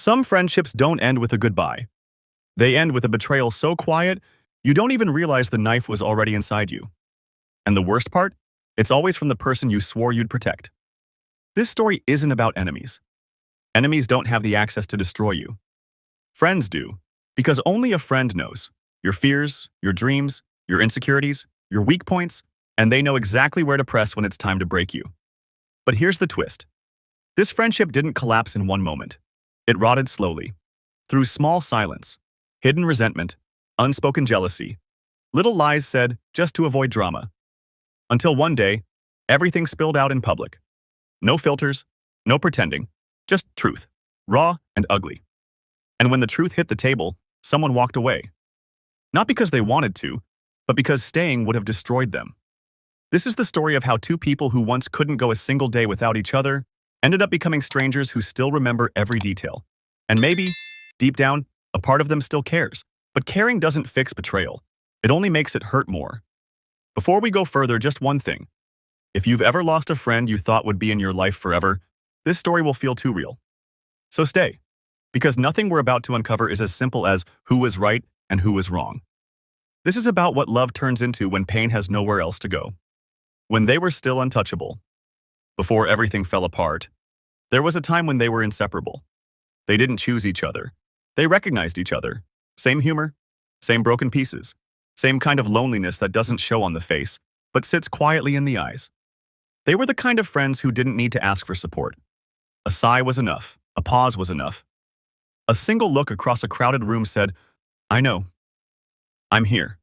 Some friendships don't end with a goodbye. They end with a betrayal so quiet, you don't even realize the knife was already inside you. And the worst part? It's always from the person you swore you'd protect. This story isn't about enemies. Enemies don't have the access to destroy you. Friends do, because only a friend knows your fears, your dreams, your insecurities, your weak points, and they know exactly where to press when it's time to break you. But here's the twist. This friendship didn't collapse in one moment. It rotted slowly, through small silence, hidden resentment, unspoken jealousy, little lies said just to avoid drama. Until one day, everything spilled out in public. No filters, no pretending, just truth, raw and ugly. And when the truth hit the table, someone walked away. Not because they wanted to, but because staying would have destroyed them. This is the story of how two people who once couldn't go a single day without each other ended up becoming strangers who still remember every detail. And maybe, deep down, a part of them still cares. But caring doesn't fix betrayal. It only makes it hurt more. Before we go further, just one thing. If you've ever lost a friend you thought would be in your life forever, this story will feel too real. So stay, because nothing we're about to uncover is as simple as who was right and who was wrong. This is about what love turns into when pain has nowhere else to go. When they were still untouchable. Before everything fell apart, there was a time when they were inseparable. They didn't choose each other. They recognized each other. Same humor, same broken pieces, same kind of loneliness that doesn't show on the face, but sits quietly in the eyes. They were the kind of friends who didn't need to ask for support. A sigh was enough. A pause was enough. A single look across a crowded room said, "I know. I'm here."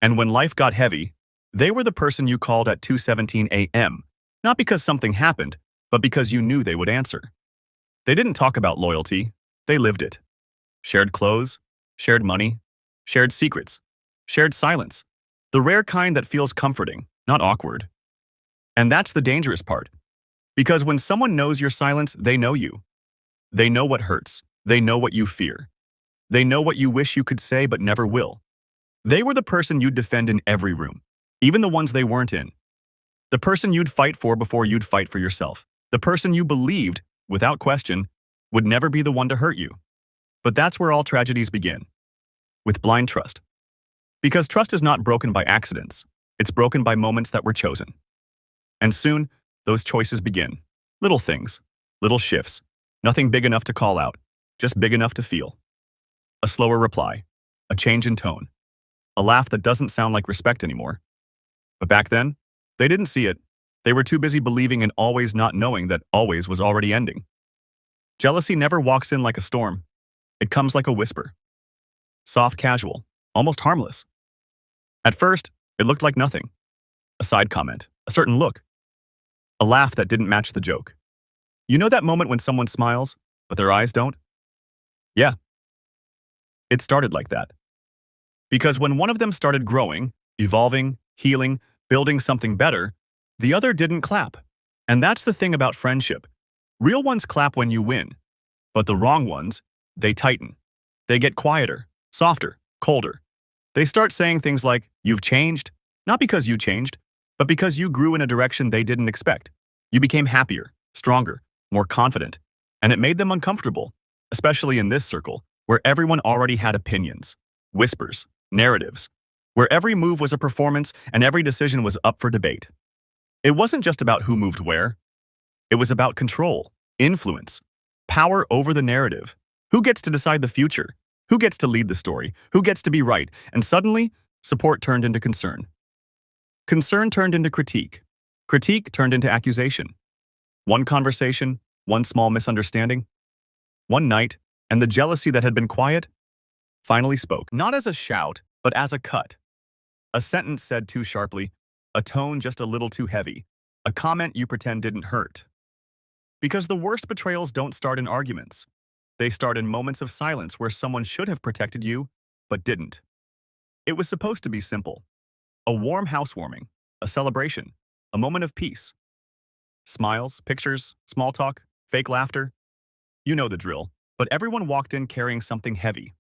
And when life got heavy, they were the person you called at 2:17 a.m., not because something happened, but because you knew they would answer. They didn't talk about loyalty. They lived it. Shared clothes, shared money, shared secrets, shared silence. The rare kind that feels comforting, not awkward. And that's the dangerous part. Because when someone knows your silence, they know you. They know what hurts. They know what you fear. They know what you wish you could say but never will. They were the person you'd defend in every room, even the ones they weren't in. The person you'd fight for before you'd fight for yourself. The person you believed, without question, would never be the one to hurt you. But that's where all tragedies begin. With blind trust. Because trust is not broken by accidents. It's broken by moments that were chosen. And soon, those choices begin. Little things, little shifts, nothing big enough to call out, just big enough to feel. A slower reply, a change in tone, a laugh that doesn't sound like respect anymore. But back then, they didn't see it. They were too busy believing in always not knowing that always was already ending. Jealousy never walks in like a storm. It comes like a whisper. Soft, casual, almost harmless. At first, it looked like nothing. A side comment, a certain look. A laugh that didn't match the joke. You know that moment when someone smiles, but their eyes don't? Yeah. It started like that. Because when one of them started growing, evolving, healing, building something better, the other didn't clap. And that's the thing about friendship. Real ones clap when you win, but the wrong ones, they tighten. They get quieter, softer, colder. They start saying things like, "You've changed," not because you changed, but because you grew in a direction they didn't expect. You became happier, stronger, more confident, and it made them uncomfortable, especially in this circle, where everyone already had opinions, whispers, narratives, where every move was a performance and every decision was up for debate. It wasn't just about who moved where. It was about control, influence, power over the narrative. Who gets to decide the future? Who gets to lead the story? Who gets to be right? And suddenly, support turned into concern. Concern turned into critique. Critique turned into accusation. One conversation, one small misunderstanding, one night, and the jealousy that had been quiet finally spoke. Not as a shout, but as a cut. A sentence said too sharply, a tone just a little too heavy, a comment you pretend didn't hurt. Because the worst betrayals don't start in arguments. They start in moments of silence where someone should have protected you, but didn't. It was supposed to be simple. A warm housewarming, a celebration, a moment of peace. Smiles, pictures, small talk, fake laughter. You know the drill, but everyone walked in carrying something heavy.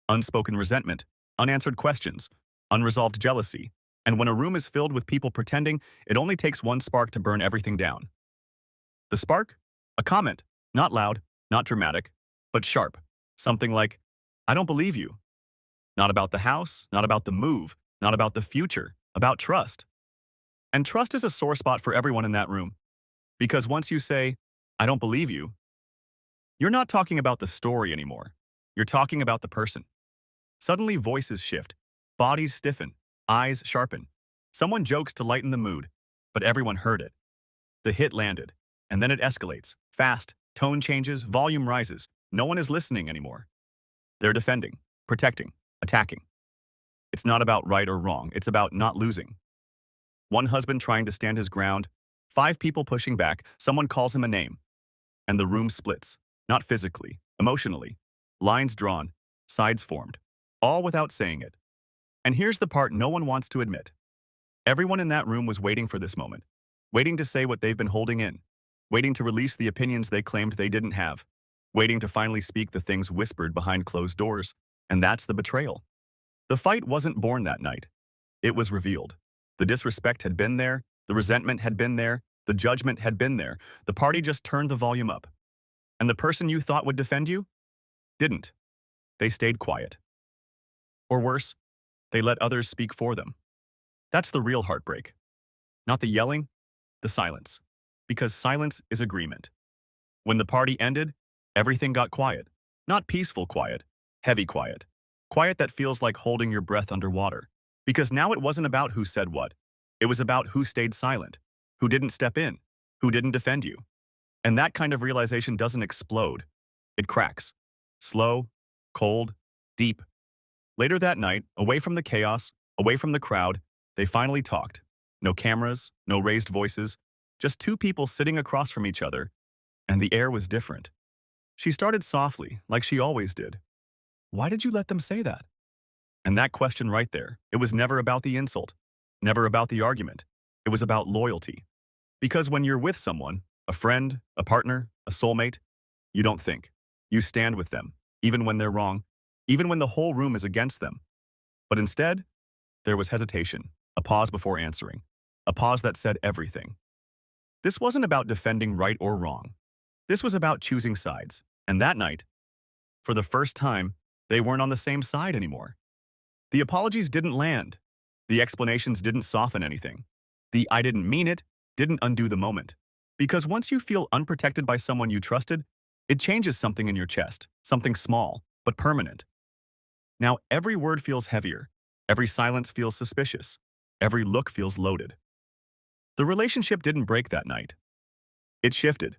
Unspoken resentment, unanswered questions, unresolved jealousy. And when a room is filled with people pretending, it only takes one spark to burn everything down. The spark? A comment, not loud, not dramatic, but sharp. Something like, I don't believe you. Not about the house, not about the move, not about the future, about trust. And trust is a sore spot for everyone in that room. Because once you say, I don't believe you, you're not talking about the story anymore. You're talking about the person. Suddenly voices shift, bodies stiffen, eyes sharpen. Someone jokes to lighten the mood, but everyone heard it. The hit landed, and then it escalates. Fast, tone changes, volume rises. No one is listening anymore. They're defending, protecting, attacking. It's not about right or wrong, it's about not losing. One husband trying to stand his ground, 5 people pushing back, someone calls him a name, and the room splits. Not physically, emotionally. Lines drawn, sides formed, all without saying it. And here's the part no one wants to admit. Everyone in that room was waiting for this moment, waiting to say what they've been holding in, waiting to release the opinions they claimed they didn't have, waiting to finally speak the things whispered behind closed doors, and that's the betrayal. The fight wasn't born that night. It was revealed. The disrespect had been there, the resentment had been there, the judgment had been there. The party just turned the volume up. And the person you thought would defend you didn't. They stayed quiet. Or worse, they let others speak for them. That's the real heartbreak. Not the yelling, the silence. Because silence is agreement. When the party ended, everything got quiet. Not peaceful quiet, heavy quiet. Quiet that feels like holding your breath underwater. Because now it wasn't about who said what. It was about who stayed silent, who didn't step in, who didn't defend you. And that kind of realization doesn't explode. It cracks. Slow, cold, deep. Later that night, away from the chaos, away from the crowd, they finally talked. No cameras, no raised voices, just 2 people sitting across from each other, and the air was different. She started softly, like she always did. Why did you let them say that? And that question right there, it was never about the insult, never about the argument. It was about loyalty. Because when you're with someone, a friend, a partner, a soulmate, you don't think. You stand with them, even when they're wrong, even when the whole room is against them. But instead, there was hesitation, a pause before answering, a pause that said everything. This wasn't about defending right or wrong. This was about choosing sides. And that night, for the first time, they weren't on the same side anymore. The apologies didn't land. The explanations didn't soften anything. The I didn't mean it didn't undo the moment. Because once you feel unprotected by someone you trusted, it changes something in your chest, something small, but permanent. Now every word feels heavier. Every silence feels suspicious. Every look feels loaded. The relationship didn't break that night. It shifted.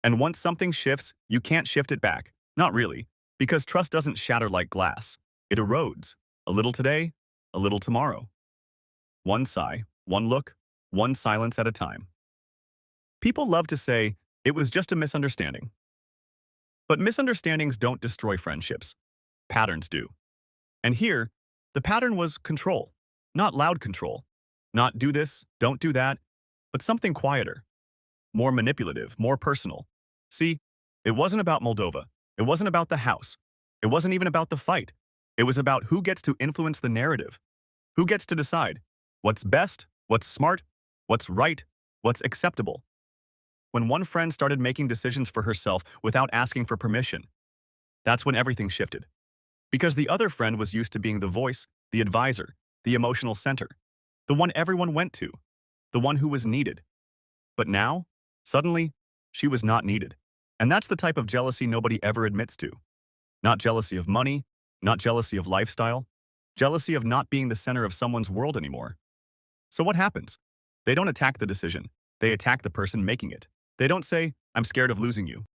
And once something shifts, you can't shift it back. Not really, because trust doesn't shatter like glass. It erodes. A little today, a little tomorrow. One sigh, one look, one silence at a time. People love to say, it was just a misunderstanding. But misunderstandings don't destroy friendships. Patterns do. And here, the pattern was control. Not loud control. Not do this, don't do that, but something quieter. More manipulative, more personal. See, it wasn't about Moldova. It wasn't about the house. It wasn't even about the fight. It was about who gets to influence the narrative. Who gets to decide what's best, what's smart, what's right, what's acceptable. When one friend started making decisions for herself without asking for permission, that's when everything shifted. Because the other friend was used to being the voice, the advisor, the emotional center, the one everyone went to, the one who was needed. But now, suddenly, she was not needed. And that's the type of jealousy nobody ever admits to. Not jealousy of money, not jealousy of lifestyle, jealousy of not being the center of someone's world anymore. So what happens? They don't attack the decision. They attack the person making it. They don't say, I'm scared of losing you.